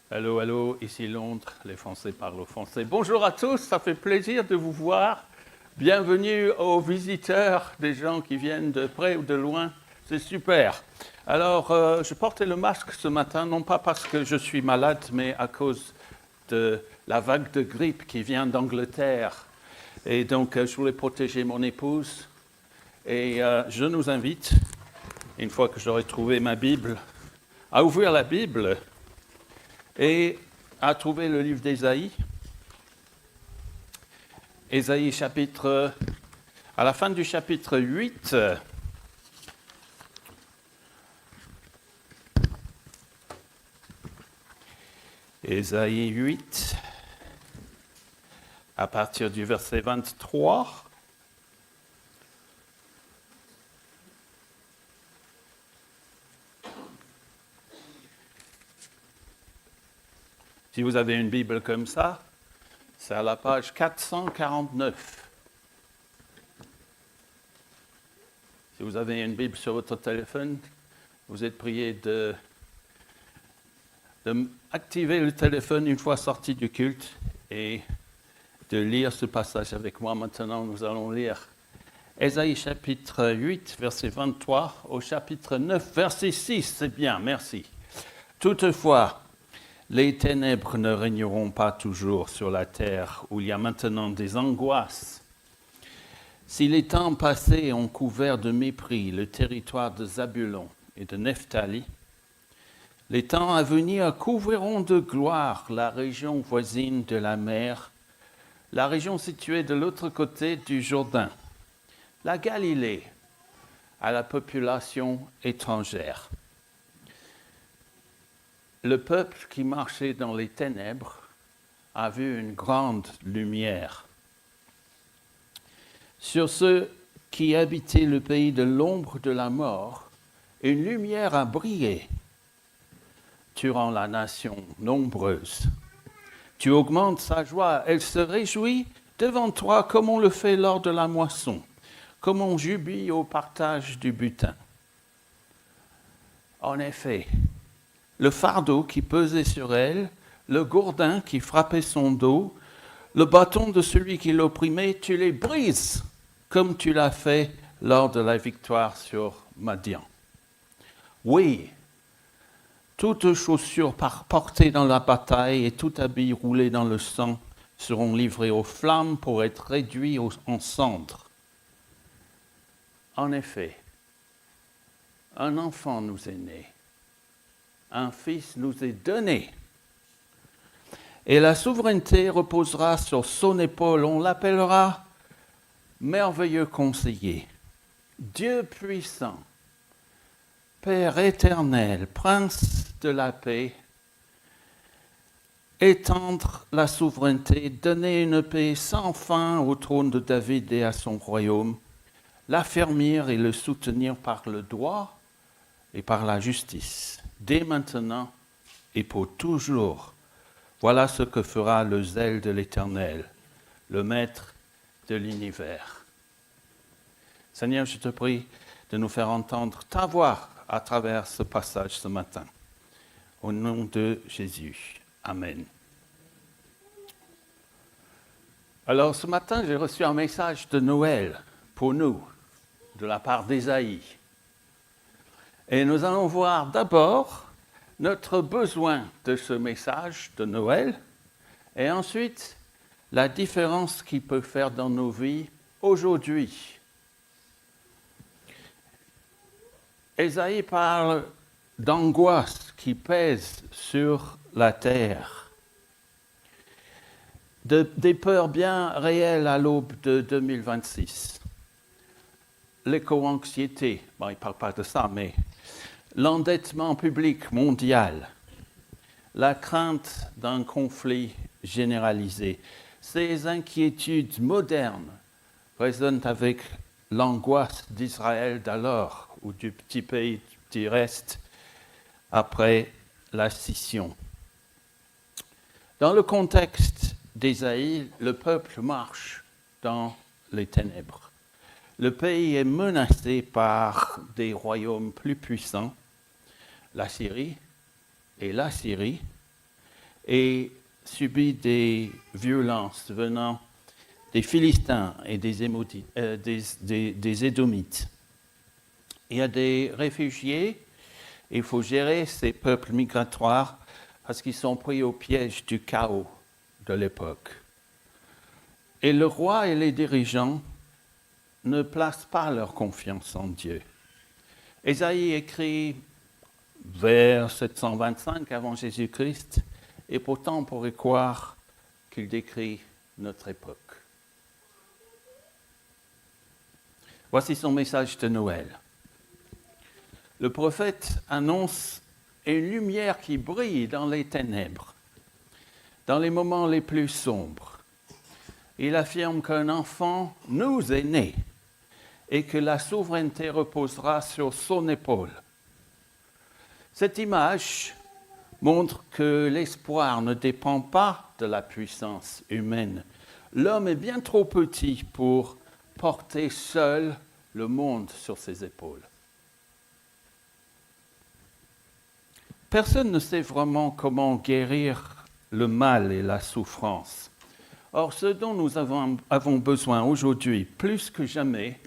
Allô, allô, ici Londres, les Français parlent au français. Bonjour à tous, ça fait plaisir de vous voir. Bienvenue aux visiteurs, des gens qui viennent de près ou de loin, c'est super. Alors, je portais le masque ce matin, non pas parce que je suis malade, mais à cause de la vague de grippe qui vient d'Angleterre. Et donc, je voulais protéger mon épouse. Et je nous invite, une fois que j'aurai trouvé ma Bible, à ouvrir la Bible et à trouver le livre d'Ésaïe. Ésaïe chapitre, à la fin du chapitre 8, Ésaïe 8, à partir du verset 23. Si vous avez une Bible comme ça, c'est à la page 449. Si vous avez une Bible sur votre téléphone, vous êtes prié d'activer le téléphone une fois sorti du culte et de lire ce passage avec moi. Maintenant, nous allons lire Ésaïe chapitre 8, verset 23, au chapitre 9, verset 6. C'est bien, merci. Toutefois, les ténèbres ne régneront pas toujours sur la terre où il y a maintenant des angoisses. Si les temps passés ont couvert de mépris le territoire de Zabulon et de Nephtali, les temps à venir couvriront de gloire la région voisine de la mer, la région située de l'autre côté du Jourdain, la Galilée à la population étrangère. Le peuple qui marchait dans les ténèbres a vu une grande lumière. Sur ceux qui habitaient le pays de l'ombre de la mort, une lumière a brillé. Tu rends la nation nombreuse. Tu augmentes sa joie. Elle se réjouit devant toi comme on le fait lors de la moisson, comme on jubile au partage du butin. En effet, le fardeau qui pesait sur elle, le gourdin qui frappait son dos, le bâton de celui qui l'opprimait, tu les brises, comme tu l'as fait lors de la victoire sur Madian. Oui, toutes chaussures portées dans la bataille et tout habit roulé dans le sang seront livrés aux flammes pour être réduits en cendres. En effet, un enfant nous est né. Un fils nous est donné. Et la souveraineté reposera sur son épaule. On l'appellera merveilleux conseiller, Dieu puissant, Père éternel, Prince de la paix. Étendre la souveraineté, donner une paix sans fin au trône de David et à son royaume, l'affermir et le soutenir par le droit et par la justice, dès maintenant et pour toujours. Voilà ce que fera le zèle de l'Éternel, le Maître de l'univers. Seigneur, je te prie de nous faire entendre ta voix à travers ce passage ce matin. Au nom de Jésus. Amen. Alors ce matin, j'ai reçu un message de Noël pour nous, de la part d'Ésaïe. Et nous allons voir d'abord notre besoin de ce message de Noël et ensuite la différence qu'il peut faire dans nos vies aujourd'hui. Ésaïe parle d'angoisse qui pèse sur la terre, des peurs bien réelles à l'aube de 2026. L'éco-anxiété, bon, il ne parle pas de ça, mais l'endettement public mondial, la crainte d'un conflit généralisé, ces inquiétudes modernes résonnent avec l'angoisse d'Israël d'alors ou du petit pays du reste après la scission. Dans le contexte d'Ésaïe, le peuple marche dans les ténèbres. Le pays est menacé par des royaumes plus puissants, la Syrie et l'Assyrie, et subi des violences venant des Philistins et des Édomites. Il y a des réfugiés, il faut gérer ces peuples migratoires parce qu'ils sont pris au piège du chaos de l'époque. Et le roi et les dirigeants ne placent pas leur confiance en Dieu. Ésaïe écrit vers 725 avant Jésus-Christ, et pourtant on pourrait croire qu'il décrit notre époque. Voici son message de Noël. Le prophète annonce une lumière qui brille dans les ténèbres, dans les moments les plus sombres. Il affirme qu'un enfant nous est né et que la souveraineté reposera sur son épaule. Cette image montre que l'espoir ne dépend pas de la puissance humaine. L'homme est bien trop petit pour porter seul le monde sur ses épaules. Personne ne sait vraiment comment guérir le mal et la souffrance. Or, ce dont nous avons besoin aujourd'hui, plus que jamais,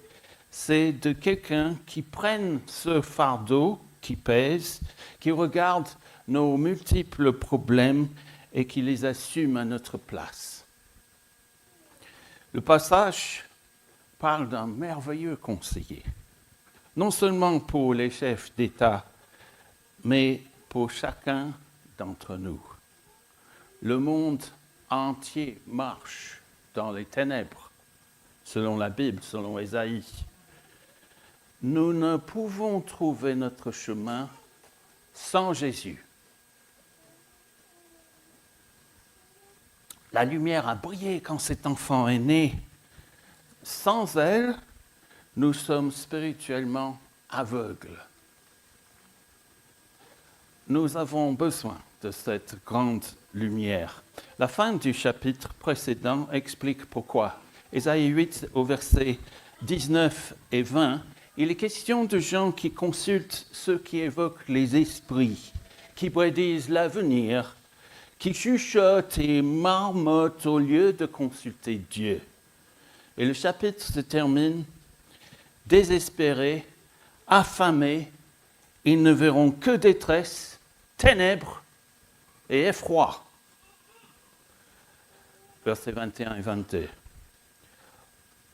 c'est de quelqu'un qui prenne ce fardeau qui pèse, qui regarde nos multiples problèmes et qui les assume à notre place. Le passage parle d'un merveilleux conseiller, non seulement pour les chefs d'État, mais pour chacun d'entre nous. Le monde entier marche dans les ténèbres, selon la Bible, selon Ésaïe. Nous ne pouvons trouver notre chemin sans Jésus. La lumière a brillé quand cet enfant est né. Sans elle, nous sommes spirituellement aveugles. Nous avons besoin de cette grande lumière. La fin du chapitre précédent explique pourquoi. Ésaïe 8, au verset 19 et 20, il est question de gens qui consultent ceux qui évoquent les esprits, qui prédisent l'avenir, qui chuchotent et marmottent au lieu de consulter Dieu. Et le chapitre se termine: désespérés, affamés, ils ne verront que détresse, ténèbres et effroi. Versets 21 et 22.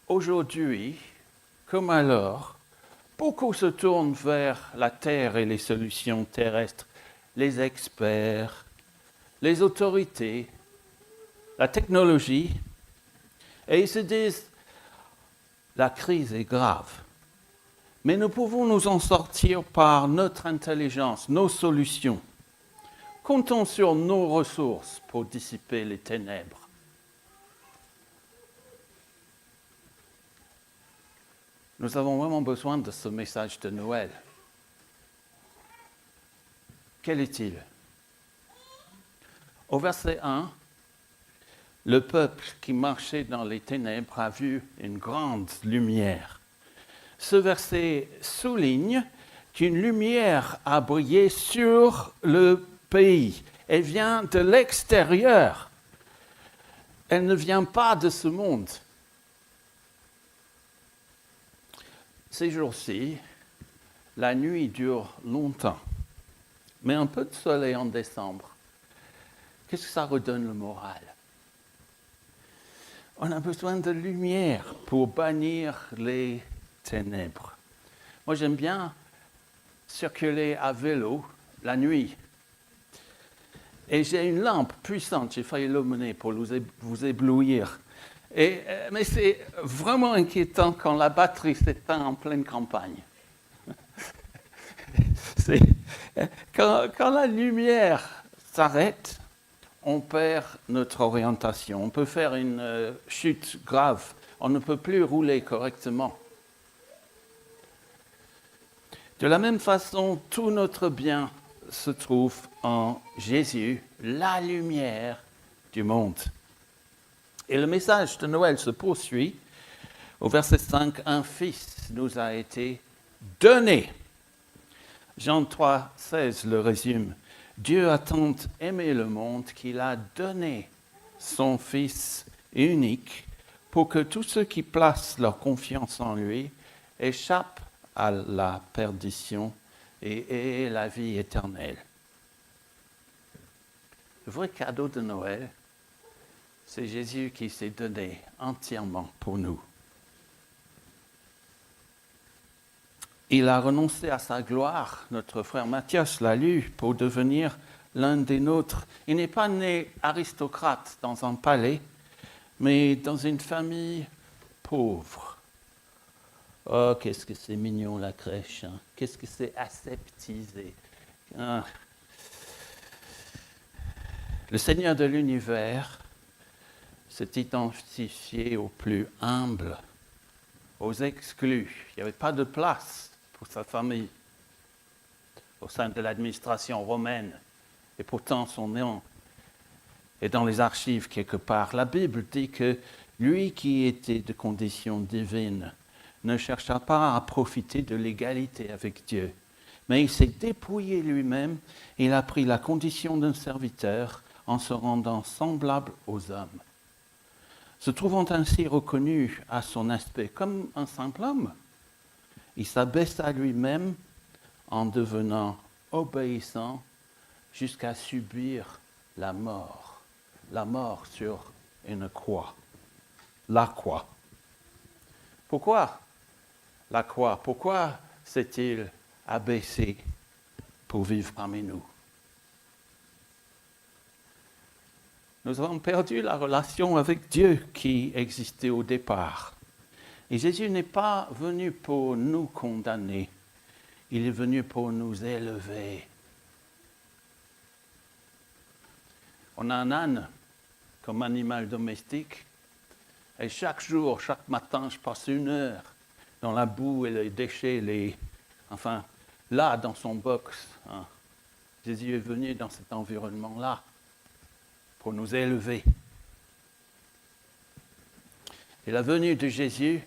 Aujourd'hui, comme alors, beaucoup se tournent vers la terre et les solutions terrestres, les experts, les autorités, la technologie, et ils se disent: la crise est grave, mais nous pouvons nous en sortir par notre intelligence, nos solutions. Comptons sur nos ressources pour dissiper les ténèbres. Nous avons vraiment besoin de ce message de Noël. Quel est-il? Au verset 1, le peuple qui marchait dans les ténèbres a vu une grande lumière. Ce verset souligne qu'une lumière a brillé sur le pays. Elle vient de l'extérieur. Elle ne vient pas de ce monde. Ces jours-ci, la nuit dure longtemps, mais un peu de soleil en décembre, qu'est-ce que ça redonne le moral? On a besoin de lumière pour bannir les ténèbres. Moi, j'aime bien circuler à vélo la nuit. Et j'ai une lampe puissante, j'ai failli l'emmener pour vous éblouir. Mais c'est vraiment inquiétant quand la batterie s'éteint en pleine campagne. Quand la lumière s'arrête, on perd notre orientation. On peut faire une chute grave. On ne peut plus rouler correctement. De la même façon, tout notre bien se trouve en Jésus, la lumière du monde. Et le message de Noël se poursuit. Au verset 5, un fils nous a été donné. Jean 3, 16 le résume. Dieu a tant aimé le monde qu'il a donné son Fils unique pour que tous ceux qui placent leur confiance en lui échappent à la perdition et aient la vie éternelle. Le vrai cadeau de Noël, c'est Jésus qui s'est donné entièrement pour nous. Il a renoncé à sa gloire, notre frère Matthias l'a lu, pour devenir l'un des nôtres. Il n'est pas né aristocrate dans un palais, mais dans une famille pauvre. Oh, qu'est-ce que c'est mignon la crèche, hein? Qu'est-ce que c'est aseptisé. Ah. Le Seigneur de l'univers s'est identifié aux plus humbles, aux exclus. Il n'y avait pas de place pour sa famille au sein de l'administration romaine. Et pourtant, son nom est dans les archives quelque part. La Bible dit que lui qui était de condition divine ne chercha pas à profiter de l'égalité avec Dieu, mais il s'est dépouillé lui-même, il a pris la condition d'un serviteur en se rendant semblable aux hommes. Se trouvant ainsi reconnu à son aspect comme un simple homme, il s'abaissa lui-même en devenant obéissant jusqu'à subir la mort sur une croix. La croix. Pourquoi la croix? Pourquoi s'est-il abaissé pour vivre parmi nous? Nous avons perdu la relation avec Dieu qui existait au départ. Et Jésus n'est pas venu pour nous condamner, il est venu pour nous élever. On a un âne comme animal domestique, et chaque jour, chaque matin, je passe 1 heure dans la boue et les déchets, là, dans son box. Hein. Jésus est venu dans cet environnement-là pour nous élever. Et la venue de Jésus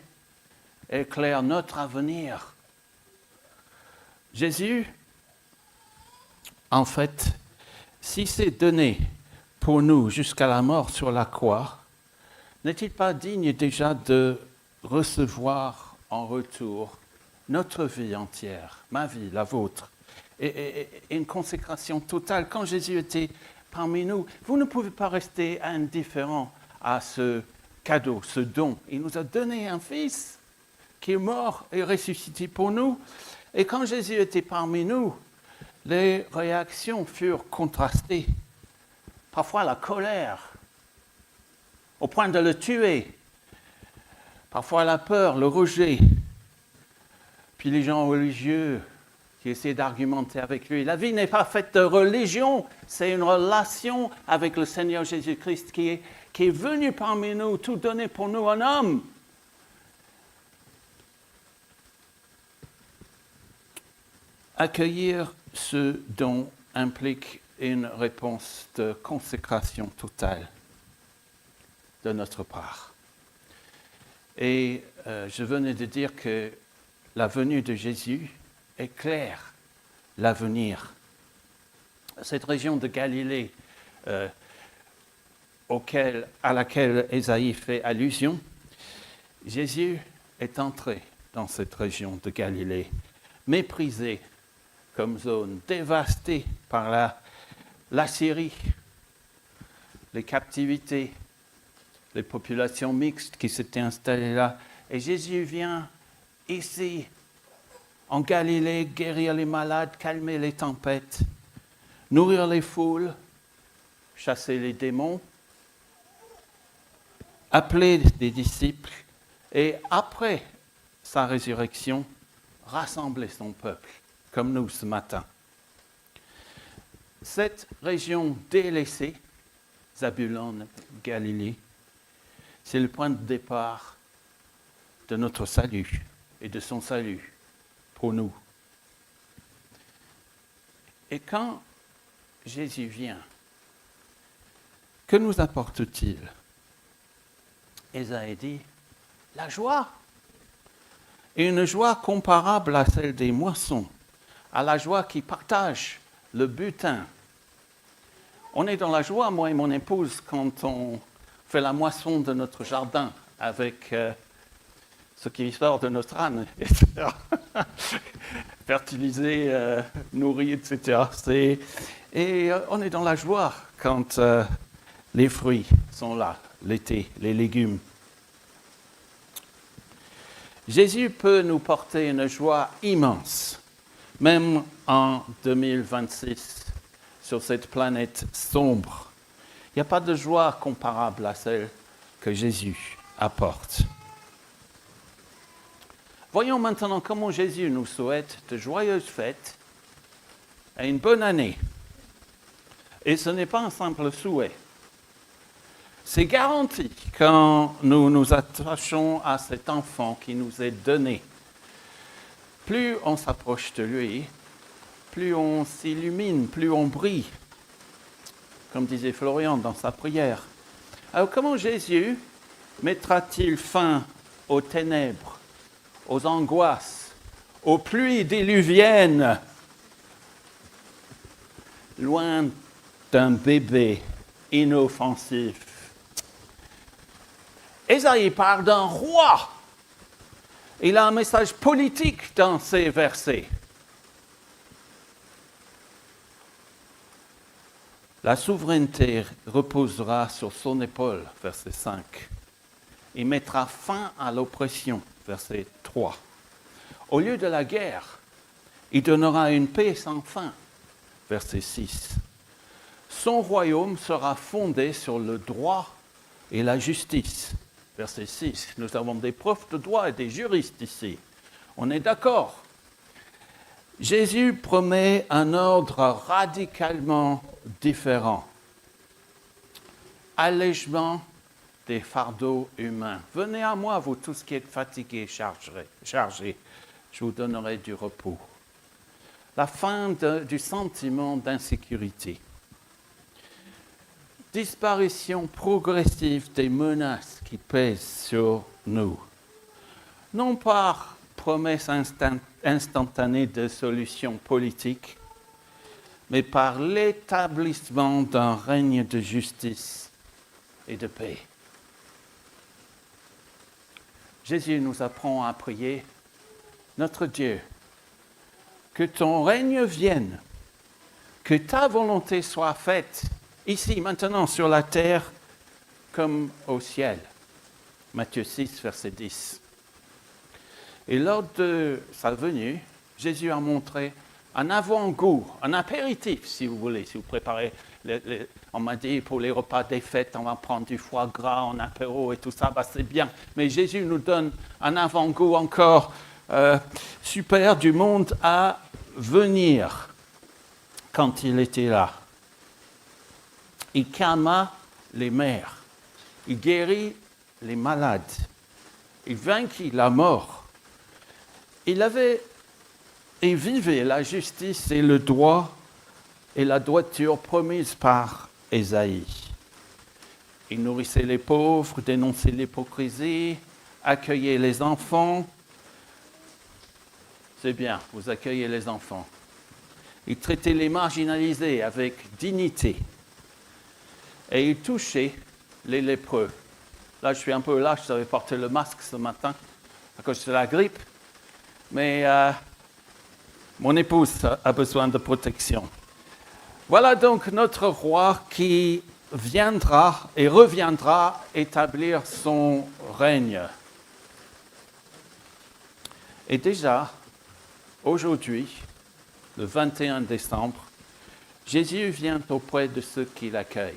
éclaire notre avenir. Jésus, en fait, si c'est donné pour nous jusqu'à la mort sur la croix, n'est-il pas digne déjà de recevoir en retour notre vie entière, ma vie, la vôtre, et une consécration totale? Quand Jésus était parmi nous, vous ne pouvez pas rester indifférent à ce cadeau, ce don. Il nous a donné un Fils qui est mort et ressuscité pour nous. Et quand Jésus était parmi nous, les réactions furent contrastées. Parfois la colère, au point de le tuer. Parfois la peur, le rejet. Puis les gens religieux qui essaient d'argumenter avec lui. La vie n'est pas faite de religion, c'est une relation avec le Seigneur Jésus-Christ qui est venu parmi nous, tout donné pour nous, un homme. Accueillir ce don implique une réponse de consécration totale de notre part. Et je venais de dire que la venue de Jésus éclaire l'avenir. Cette région de Galilée à laquelle Ésaïe fait allusion, Jésus est entré dans cette région de Galilée, méprisé comme zone, dévastée par la Syrie, les captivités, les populations mixtes qui s'étaient installées là. Et Jésus vient ici, en Galilée, guérir les malades, calmer les tempêtes, nourrir les foules, chasser les démons, appeler des disciples et après sa résurrection, rassembler son peuple, comme nous ce matin. Cette région délaissée, Zabulon, Galilée, c'est le point de départ de notre salut et de son salut pour nous. Et quand Jésus vient, que nous apporte-t-il? Ésaïe dit, la joie. Et une joie comparable à celle des moissons, à la joie qui partage le butin On est dans la joie, moi et mon épouse, quand on fait la moisson de notre jardin avec ce qui sort de notre âne, etc. Fertiliser, nourrir, etc. Et on est dans la joie quand les fruits sont là, l'été, les légumes. Jésus peut nous porter une joie immense, même en 2026, sur cette planète sombre. Il n'y a pas de joie comparable à celle que Jésus apporte. Voyons maintenant comment Jésus nous souhaite de joyeuses fêtes et une bonne année. Et ce n'est pas un simple souhait. C'est garanti quand nous nous attachons à cet enfant qui nous est donné. Plus on s'approche de lui, plus on s'illumine, plus on brille, comme disait Florian dans sa prière. Alors comment Jésus mettra-t-il fin aux ténèbres, aux angoisses, aux pluies diluviennes, loin d'un bébé inoffensif? Ésaïe parle d'un roi. Il a un message politique dans ces versets. La souveraineté reposera sur son épaule, verset 5. Il mettra fin à l'oppression, verset 3. Au lieu de la guerre, il donnera une paix sans fin, verset 6. Son royaume sera fondé sur le droit et la justice, verset 6. Nous avons des profs de droit et des juristes ici. On est d'accord. Jésus promet un ordre radicalement différent. Allègement des fardeaux humains. Venez à moi, vous tous qui êtes fatigués, chargés. Je vous donnerai du repos. La fin du sentiment d'insécurité. Disparition progressive des menaces qui pèsent sur nous. Non par promesse instantanée de solutions politiques, mais par l'établissement d'un règne de justice et de paix. Jésus nous apprend à prier, notre Dieu, que ton règne vienne, que ta volonté soit faite, ici, maintenant, sur la terre, comme au ciel. Matthieu 6, verset 10. Et lors de sa venue, Jésus a montré un avant-goût, un apéritif, si vous voulez, si vous préparez. On m'a dit, pour les repas des fêtes, on va prendre du foie gras en apéro et tout ça, c'est bien. Mais Jésus nous donne un avant-goût encore super du monde à venir quand il était là. Il calma les mers, il guérit les malades, il vainquit la mort. Il vivait la justice et le droit et la droiture promise par Ésaïe. Il nourrissait les pauvres, dénonçait l'hypocrisie, accueillait les enfants. C'est bien, vous accueillez les enfants. Il traitait les marginalisés avec dignité. Et il touchait les lépreux. Là, je suis un peu lâche, j'avais porté le masque ce matin à cause de la grippe. Mais mon épouse a besoin de protection. Voilà donc notre roi qui viendra et reviendra établir son règne. Et déjà, aujourd'hui, le 21 décembre, Jésus vient auprès de ceux qui l'accueillent.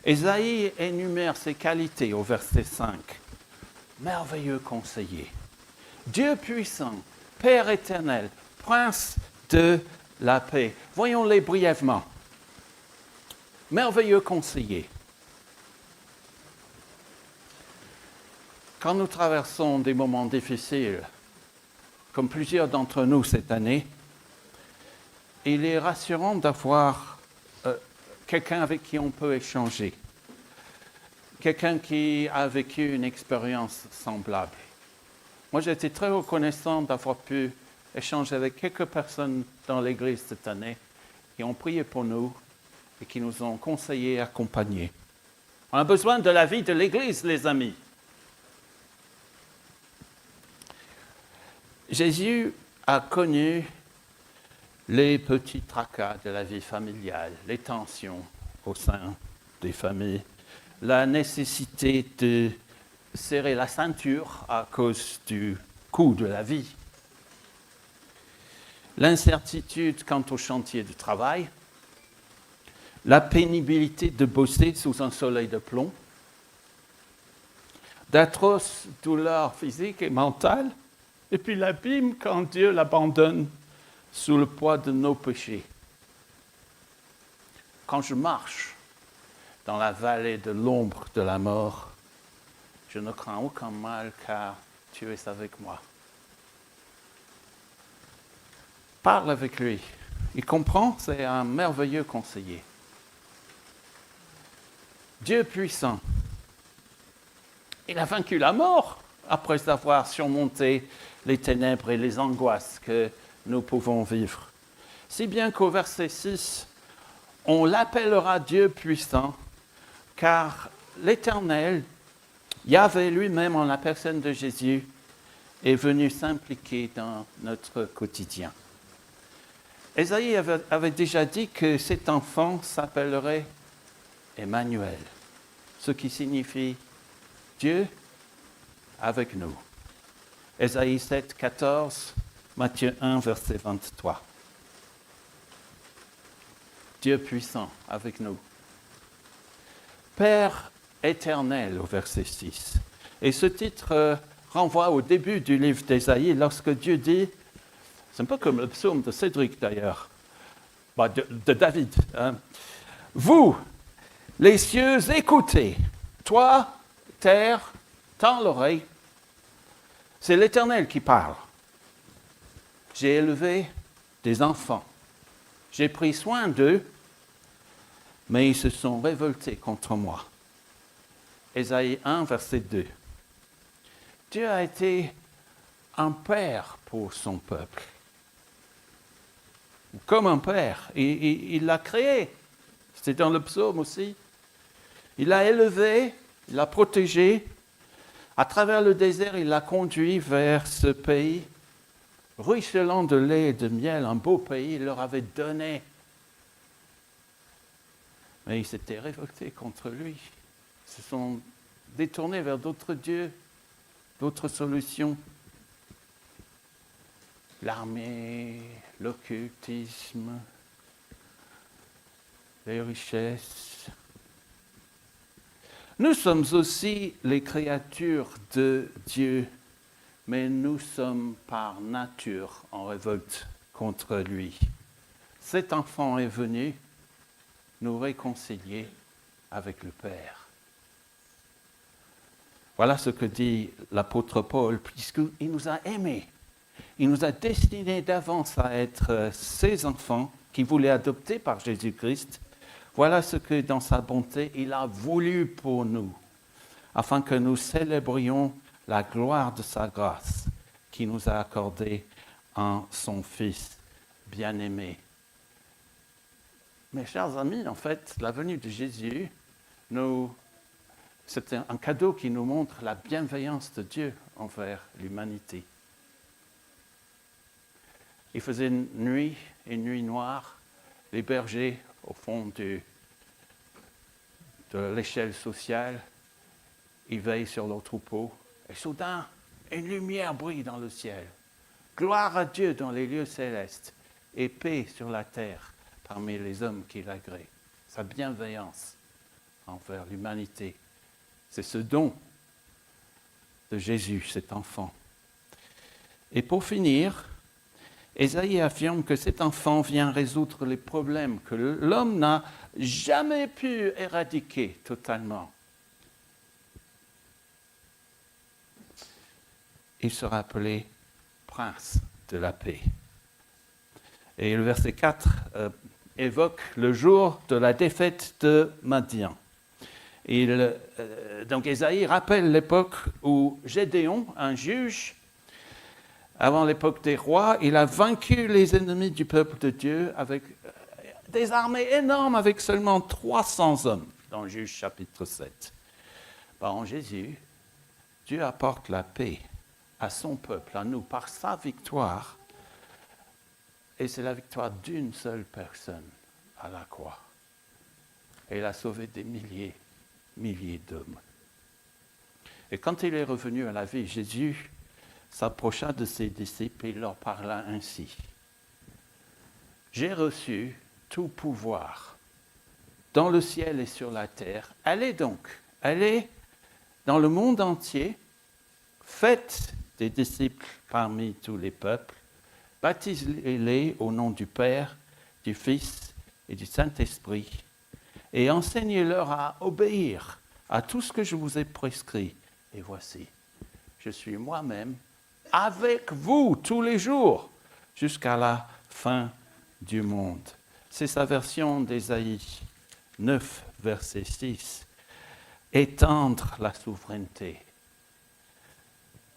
Ésaïe énumère ses qualités au verset 5. Merveilleux conseiller, Dieu puissant, Père éternel, Prince de la paix. Voyons-les brièvement. Merveilleux conseiller. Quand nous traversons des moments difficiles, comme plusieurs d'entre nous cette année, il est rassurant d'avoir quelqu'un avec qui on peut échanger. Quelqu'un qui a vécu une expérience semblable. Moi, j'ai été très reconnaissant d'avoir pu échanger avec quelques personnes dans l'Église cette année qui ont prié pour nous et qui nous ont conseillés et accompagnés. On a besoin de la vie de l'Église, les amis. Jésus a connu les petits tracas de la vie familiale, les tensions au sein des familles, la nécessité de serrer la ceinture à cause du coût de la vie, l'incertitude quant au chantier de travail, la pénibilité de bosser sous un soleil de plomb, d'atroces douleurs physiques et mentales, et puis l'abîme quand Dieu l'abandonne sous le poids de nos péchés. Quand je marche dans la vallée de l'ombre de la mort, je ne crains aucun mal car tu es avec moi. Parle avec lui. Il comprend, c'est un merveilleux conseiller. Dieu puissant. Il a vaincu la mort après avoir surmonté les ténèbres et les angoisses que nous pouvons vivre. Si bien qu'au verset 6, on l'appellera Dieu puissant, car l'Éternel, Yahvé lui-même en la personne de Jésus, est venu s'impliquer dans notre quotidien. Ésaïe avait déjà dit que cet enfant s'appellerait Emmanuel, ce qui signifie Dieu avec nous. Ésaïe 7, 14, Matthieu 1, verset 23. Dieu puissant avec nous. Père éternel au verset 6. Et ce titre renvoie au début du livre d'Ésaïe lorsque Dieu dit, c'est un peu comme le psaume de Cédric d'ailleurs, de David. Hein. Vous, les cieux, écoutez. Toi, terre, tends l'oreille. C'est l'Éternel qui parle. J'ai élevé des enfants. J'ai pris soin d'eux, mais ils se sont révoltés contre moi. Ésaïe 1, verset 2. Dieu a été un père pour son peuple. Comme un père. Il l'a créé. C'est dans le psaume aussi. Il l'a élevé, il l'a protégé. À travers le désert, il l'a conduit vers ce pays, ruisselant de lait et de miel, un beau pays, il leur avait donné. Mais ils s'étaient révoltés contre lui. Ils se sont détournés vers d'autres dieux, d'autres solutions. L'armée, l'occultisme, les richesses. Nous sommes aussi les créatures de Dieu, mais nous sommes par nature en révolte contre lui. Cet enfant est venu nous réconcilier avec le Père. Voilà ce que dit l'apôtre Paul, puisqu'il nous a aimés. Il nous a destinés d'avance à être ses enfants qu'il voulait adopter par Jésus-Christ. Voilà ce que, dans sa bonté, il a voulu pour nous, afin que nous célébrions la gloire de sa grâce qu'il nous a accordée en son Fils bien-aimé. Mes chers amis, en fait, la venue de Jésus, c'est un cadeau qui nous montre la bienveillance de Dieu envers l'humanité. Il faisait une nuit noire, les bergers au fond de l'échelle sociale, ils veillent sur leurs troupeaux, et soudain, une lumière brille dans le ciel. Gloire à Dieu dans les lieux célestes, et paix sur la terre parmi les hommes qui l'agréent. Sa bienveillance envers l'humanité, c'est ce don de Jésus, cet enfant. Et pour finir, Ésaïe affirme que cet enfant vient résoudre les problèmes que l'homme n'a jamais pu éradiquer totalement. Il sera appelé prince de la paix. Et le verset 4 évoque le jour de la défaite de Madian. Donc Ésaïe rappelle l'époque où Gédéon, un juge, avant l'époque des rois, il a vaincu les ennemis du peuple de Dieu avec des armées énormes avec seulement 300 hommes, dans Juge chapitre 7. En Jésus, Dieu apporte la paix à son peuple, à nous, par sa victoire. Et c'est la victoire d'une seule personne à la croix. Et il a sauvé des milliers d'hommes. Et quand il est revenu à la vie, Jésus s'approcha de ses disciples et leur parla ainsi. J'ai reçu tout pouvoir dans le ciel et sur la terre. Allez donc, allez dans le monde entier, faites des disciples parmi tous les peuples, baptisez-les au nom du Père, du Fils et du Saint-Esprit, et enseignez-leur à obéir à tout ce que je vous ai prescrit. Et voici, je suis moi-même avec vous tous les jours, jusqu'à la fin du monde. C'est sa version d'Ésaïe 9, verset 6. Étendre la souveraineté.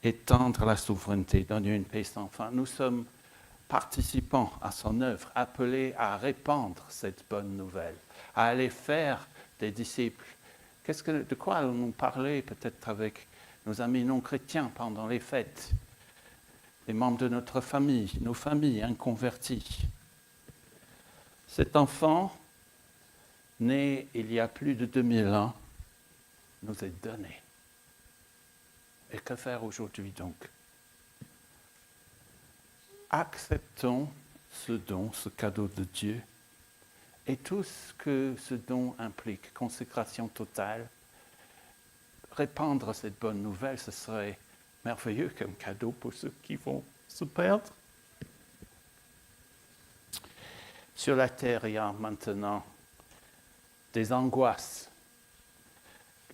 Étendre la souveraineté, donner une paix sans fin. Nous sommes participants à son œuvre, appelés à répandre cette bonne nouvelle, à aller faire des disciples. De quoi allons-nous parler peut-être avec nos amis non chrétiens pendant les fêtes, les membres de notre famille, nos familles inconverties? Cet enfant, né il y a plus de 2000 ans, nous est donné. Et que faire aujourd'hui donc? Acceptons ce don, ce cadeau de Dieu, et tout ce que ce don implique, consécration totale. Répandre cette bonne nouvelle, ce serait merveilleux comme cadeau pour ceux qui vont se perdre. Sur la terre, il y a maintenant des angoisses.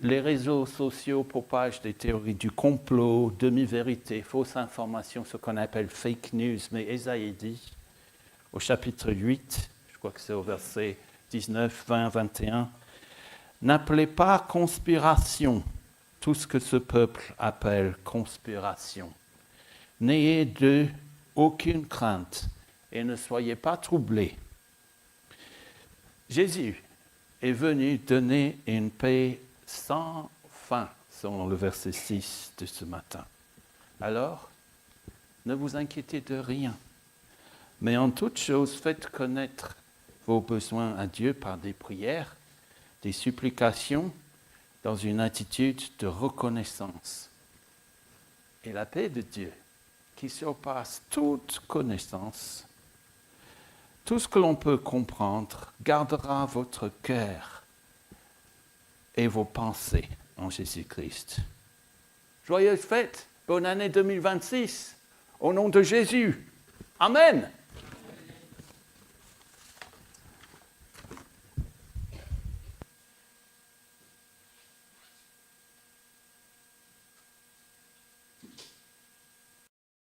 Les réseaux sociaux propagent des théories du complot, demi-vérité, fausses informations, ce qu'on appelle fake news. Mais Ésaïe dit, au chapitre 8, je crois que c'est au verset 19, 20, 21, « N'appelez pas conspiration tout ce que ce peuple appelle conspiration. N'ayez d'eux aucune crainte et ne soyez pas troublés. » Jésus est venu donner une paix sans fin, selon le verset 6 de ce matin. Alors, ne vous inquiétez de rien, mais en toute chose, faites connaître vos besoins à Dieu par des prières, des supplications, dans une attitude de reconnaissance. Et la paix de Dieu, qui surpasse toute connaissance, tout ce que l'on peut comprendre, gardera votre cœur et vos pensées en Jésus-Christ. Joyeuses fêtes, bonne année 2026, au nom de Jésus. Amen.